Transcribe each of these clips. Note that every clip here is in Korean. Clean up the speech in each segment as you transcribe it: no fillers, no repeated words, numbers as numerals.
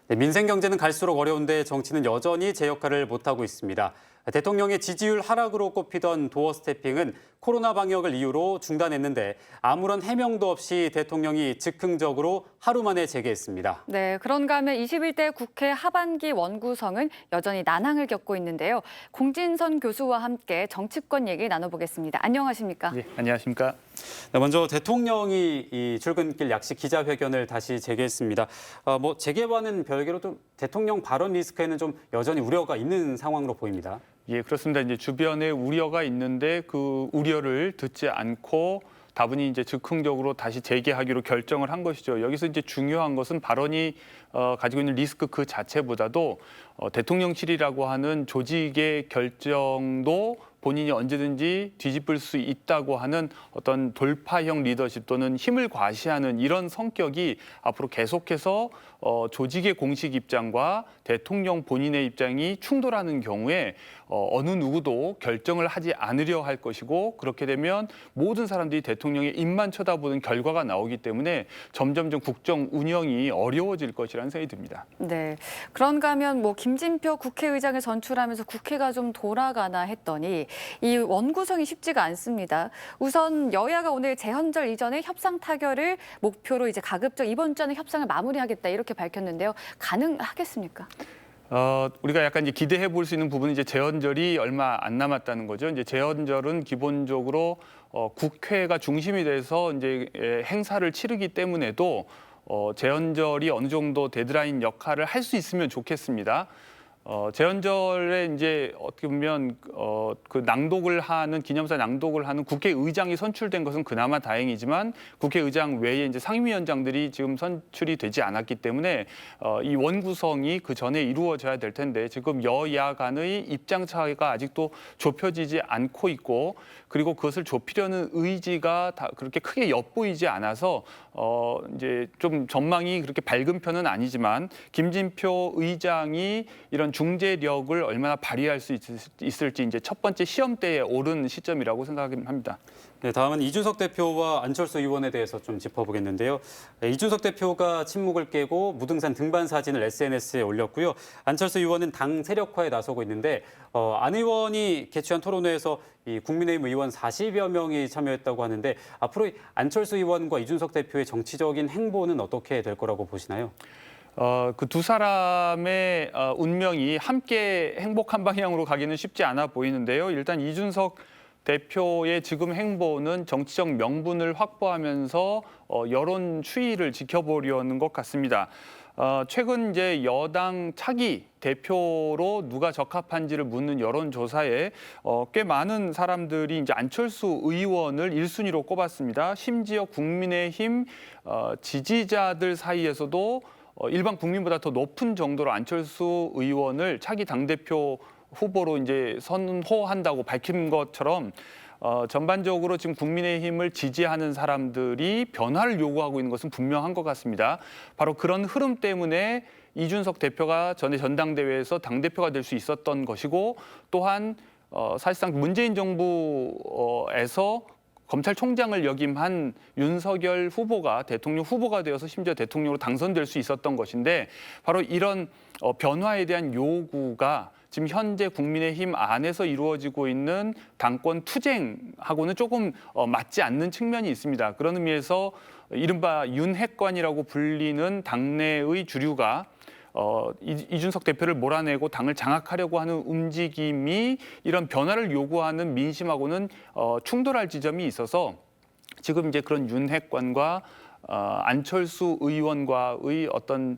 네, 민생 경제는 갈수록 어려운데 정치는 여전히 제 역할을 못하고 있습니다. 대통령의 지지율 하락으로 꼽히던 도어 스태핑은 코로나 방역을 이유로 중단했는데 아무런 해명도 없이 대통령이 즉흥적으로 하루 만에 재개했습니다. 네, 그런가 하면 21대 국회 하반기 원구성은 여전히 난항을 겪고 있는데요. 공진선 교수와 함께 정치권 얘기 나눠보겠습니다. 안녕하십니까? 예, 안녕하십니까? 네, 먼저 대통령이 이 출근길 약식 기자회견을 다시 재개했습니다. 재개와는 별개로 좀 대통령 발언 리스크에는 좀 여전히 우려가 있는 상황으로 보입니다. 예, 그렇습니다. 이제 주변에 우려가 있는데 그 우려를 듣지 않고 다분히 이제 즉흥적으로 다시 재개하기로 결정을 한 것이죠. 여기서 이제 중요한 것은 발언이 가지고 있는 리스크 그 자체보다도 대통령실이라고 하는 조직의 결정도 본인이 언제든지 뒤집을 수 있다고 하는 어떤 돌파형 리더십 또는 힘을 과시하는 이런 성격이 앞으로 계속해서 조직의 공식 입장과 대통령 본인의 입장이 충돌하는 경우에 어느 누구도 결정을 하지 않으려 할 것이고, 그렇게 되면 모든 사람들이 대통령의 입만 쳐다보는 결과가 나오기 때문에 점점점 국정 운영이 어려워질 것이라는 생각이 듭니다. 네, 그런가 하면 김진표 국회의장을 선출하면서 국회가 좀 돌아가나 했더니 이 원구성이 쉽지가 않습니다. 우선 여야가 오늘 재헌절 이전에 협상 타결을 목표로 이제 가급적 이번 주 안에 협상을 마무리하겠다 이렇게 밝혔는데요. 가능하겠습니까? 우리가 약간 이제 기대해 볼 수 있는 부분은 이제 재헌절이 얼마 안 남았다는 거죠. 이제 재헌절은 기본적으로 국회가 중심이 돼서 이제 행사를 치르기 때문에도 재헌절이 어느 정도 데드라인 역할을 할 수 있으면 좋겠습니다. 재헌절에 이제 어떻게 보면 그 낭독을 하는 기념사 낭독을 하는 국회의장이 선출된 것은 그나마 다행이지만 국회의장 외에 이제 상임위원장들이 지금 선출이 되지 않았기 때문에 이 원구성이 그 전에 이루어져야 될 텐데 지금 여야 간의 입장 차이가 아직도 좁혀지지 않고 있고, 그리고 그것을 좁히려는 의지가 다 그렇게 크게 엿보이지 않아서 이제 좀 전망이 그렇게 밝은 편은 아니지만 김진표 의장이 이런 중재력을 얼마나 발휘할 수 있을지 이제 첫 번째 시험대에 오른 시점이라고 생각합니다. 네, 다음은 이준석 대표와 안철수 의원에 대해서 좀 짚어보겠는데요. 이준석 대표가 침묵을 깨고 무등산 등반 사진을 SNS에 올렸고요. 안철수 의원은 당 세력화에 나서고 있는데 안 의원이 개최한 토론회에서 이 국민의힘 의원 40여 명이 참여했다고 하는데 앞으로 안철수 의원과 이준석 대표의 정치적인 행보는 어떻게 될 거라고 보시나요? 그 두 사람의 운명이 함께 행복한 방향으로 가기는 쉽지 않아 보이는데요. 일단 이준석 대표의 지금 행보는 정치적 명분을 확보하면서 여론 추이를 지켜보려는 것 같습니다. 최근 이제 여당 차기 대표로 누가 적합한지를 묻는 여론조사에 꽤 많은 사람들이 이제 안철수 의원을 1순위로 꼽았습니다. 심지어 국민의힘 지지자들 사이에서도 일반 국민보다 더 높은 정도로 안철수 의원을 차기 당대표 후보로 이제 선호한다고 밝힌 것처럼 전반적으로 지금 국민의힘을 지지하는 사람들이 변화를 요구하고 있는 것은 분명한 것 같습니다. 바로 그런 흐름 때문에 이준석 대표가 전에 전당대회에서 당대표가 될 수 있었던 것이고, 또한 사실상 문재인 정부에서 검찰총장을 역임한 윤석열 후보가 대통령 후보가 되어서 심지어 대통령으로 당선될 수 있었던 것인데, 바로 이런 변화에 대한 요구가 지금 현재 국민의힘 안에서 이루어지고 있는 당권 투쟁하고는 조금 맞지 않는 측면이 있습니다. 그런 의미에서 이른바 윤핵관이라고 불리는 당내의 주류가 이준석 대표를 몰아내고 당을 장악하려고 하는 움직임이 이런 변화를 요구하는 민심하고는 충돌할 지점이 있어서 지금 이제 그런 윤핵관과 안철수 의원과의 어떤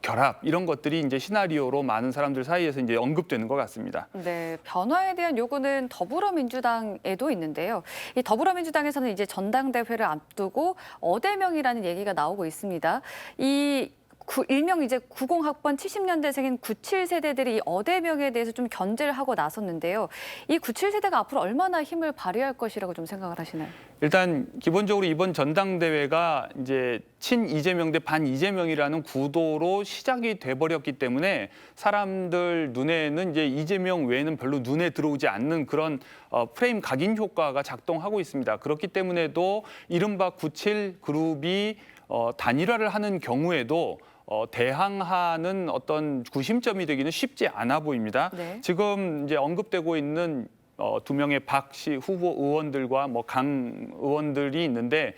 결합, 이런 것들이 이제 시나리오로 많은 사람들 사이에서 이제 언급되는 것 같습니다. 네, 변화에 대한 요구는 더불어민주당에도 있는데요. 이 더불어민주당에서는 이제 전당대회를 앞두고 어대명이라는 얘기가 나오고 있습니다. 일명 이제 90학번 70년대생인 97세대들이 이 어대명에 대해서 좀 견제를 하고 나섰는데요. 이 97세대가 앞으로 얼마나 힘을 발휘할 것이라고 좀 생각을 하시나요? 일단 기본적으로 이번 전당대회가 이제 친 이재명 대 반 이재명이라는 구도로 시작이 돼버렸기 때문에 사람들 눈에는 이제 이재명 외에는 별로 눈에 들어오지 않는 그런 프레임 각인 효과가 작동하고 있습니다. 그렇기 때문에도 이른바 97 그룹이 단일화를 하는 경우에도 대항하는 어떤 구심점이 되기는 쉽지 않아 보입니다. 네. 지금 이제 언급되고 있는 두 명의 박 씨 후보 의원들과 강 의원들이 있는데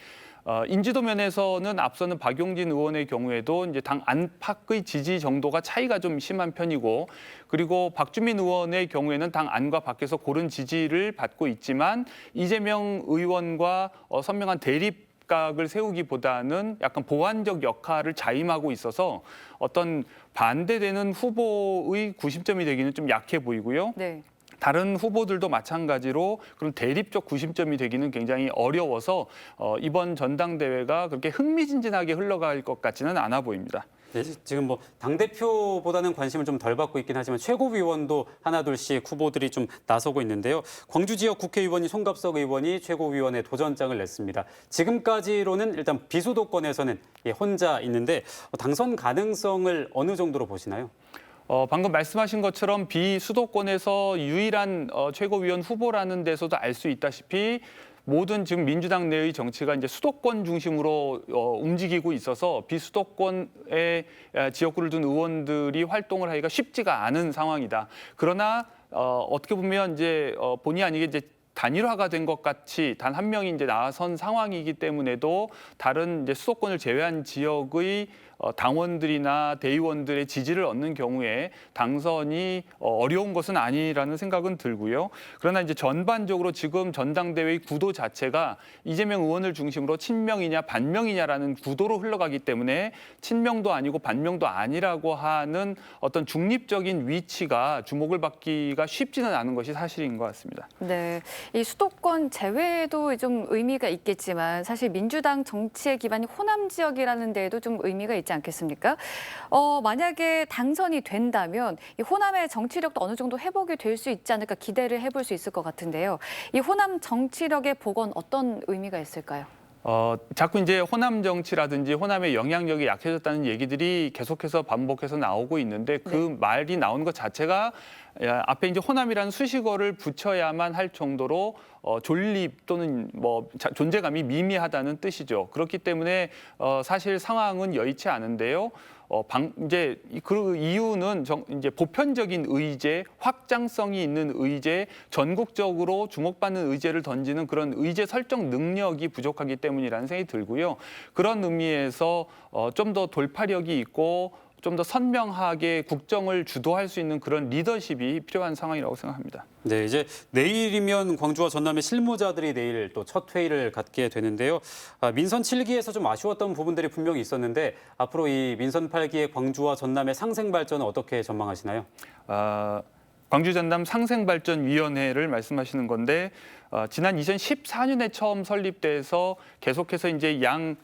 인지도 면에서는 앞서는 박용진 의원의 경우에도 이제 당 안팎의 지지 정도가 차이가 좀 심한 편이고, 그리고 박주민 의원의 경우에는 당 안과 밖에서 고른 지지를 받고 있지만 이재명 의원과 선명한 대립각을 세우기보다는 약간 보완적 역할을 자임하고 있어서 어떤 반대되는 후보의 구심점이 되기는 좀 약해 보이고요. 네. 다른 후보들도 마찬가지로 그런 대립적 구심점이 되기는 굉장히 어려워서 이번 전당대회가 그렇게 흥미진진하게 흘러갈 것 같지는 않아 보입니다. 네, 지금 뭐 당대표보다는 관심을 좀 덜 받고 있긴 하지만 최고위원도 하나둘씩 후보들이 좀 나서고 있는데요. 광주 지역 국회의원이 송갑석 의원이 최고위원에 도전장을 냈습니다. 지금까지로는 일단 비수도권에서는 혼자 있는데 당선 가능성을 어느 정도로 보시나요? 방금 말씀하신 것처럼 비수도권에서 유일한 최고위원 후보라는 데서도 알 수 있다시피 모든 지금 민주당 내의 정치가 이제 수도권 중심으로 움직이고 있어서 비수도권의 지역구를 둔 의원들이 활동을 하기가 쉽지가 않은 상황이다. 그러나 어떻게 보면 이제 본의 아니게 이제 단일화가 된 것 같이 단 한 명이 이제 나선 상황이기 때문에도 다른 이제 수도권을 제외한 지역의 당원들이나 대의원들의 지지를 얻는 경우에 당선이 어려운 것은 아니라는 생각은 들고요. 그러나 이제 전반적으로 지금 전당대회의 구도 자체가 이재명 의원을 중심으로 친명이냐 반명이냐라는 구도로 흘러가기 때문에 친명도 아니고 반명도 아니라고 하는 어떤 중립적인 위치가 주목을 받기가 쉽지는 않은 것이 사실인 것 같습니다. 네, 이 수도권 제외에도 좀 의미가 있겠지만 사실 민주당 정치의 기반이 호남 지역이라는 데에도 좀 의미가 있지 않겠습니까? 만약에 당선이 된다면 이 호남의 정치력도 어느 정도 회복이 될 수 있지 않을까 기대를 해볼 수 있을 것 같은데요. 이 호남 정치력의 복원 어떤 의미가 있을까요? 자꾸 이제 호남 정치라든지 호남의 영향력이 약해졌다는 얘기들이 계속해서 반복해서 나오고 있는데 그 말이 나오는 것 자체가 앞에 이제 호남이라는 수식어를 붙여야만 할 정도로 존립 또는 존재감이 미미하다는 뜻이죠. 그렇기 때문에 사실 상황은 여의치 않은데요. 이제 그 이유는 이제 보편적인 의제, 확장성이 있는 의제, 전국적으로 주목받는 의제를 던지는 그런 의제 설정 능력이 부족하기 때문이라는 생각이 들고요. 그런 의미에서 좀 더 돌파력이 있고 좀 더 선명하게 국정을 주도할 수 있는 그런 리더십이 필요한 상황이라고 생각합니다. 네, 이제 내일이면 광주와 전남의 실무자들이 내일 또 첫 회의를 갖게 되는데요. 민선 7기에서 좀 아쉬웠던 부분들이 분명히 있었는데 앞으로 이 민선 8기의 광주와 전남의 상생 발전은 어떻게 전망하시나요? 광주 전남 상생발전위원회를 말씀하시는 건데 지난 2014년에 처음 설립돼서 계속해서 이제 양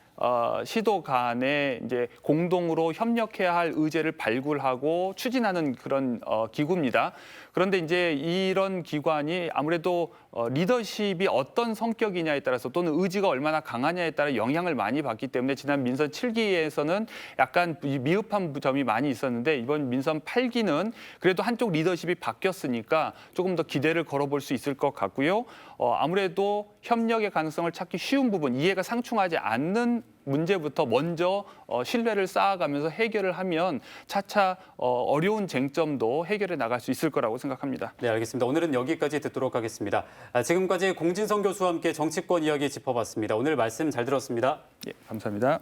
시도 간에 이제 공동으로 협력해야 할 의제를 발굴하고 추진하는 그런 기구입니다. 그런데 이제 이런 기관이 아무래도 리더십이 어떤 성격이냐에 따라서 또는 의지가 얼마나 강하냐에 따라 영향을 많이 받기 때문에 지난 민선 7기에서는 약간 미흡한 점이 많이 있었는데 이번 민선 8기는 그래도 한쪽 리더십이 바뀌었으니까 조금 더 기대를 걸어볼 수 있을 것 같고요. 아무래도 협력의 가능성을 찾기 쉬운 부분, 이해가 상충하지 않는 문제부터 먼저 신뢰를 쌓아가면서 해결을 하면 차차 어려운 쟁점도 해결해 나갈 수 있을 거라고 생각합니다. 네, 알겠습니다. 오늘은 여기까지 듣도록 하겠습니다. 지금까지 공진성 교수와 함께 정치권 이야기 짚어봤습니다. 오늘 말씀 잘 들었습니다. 예, 감사합니다.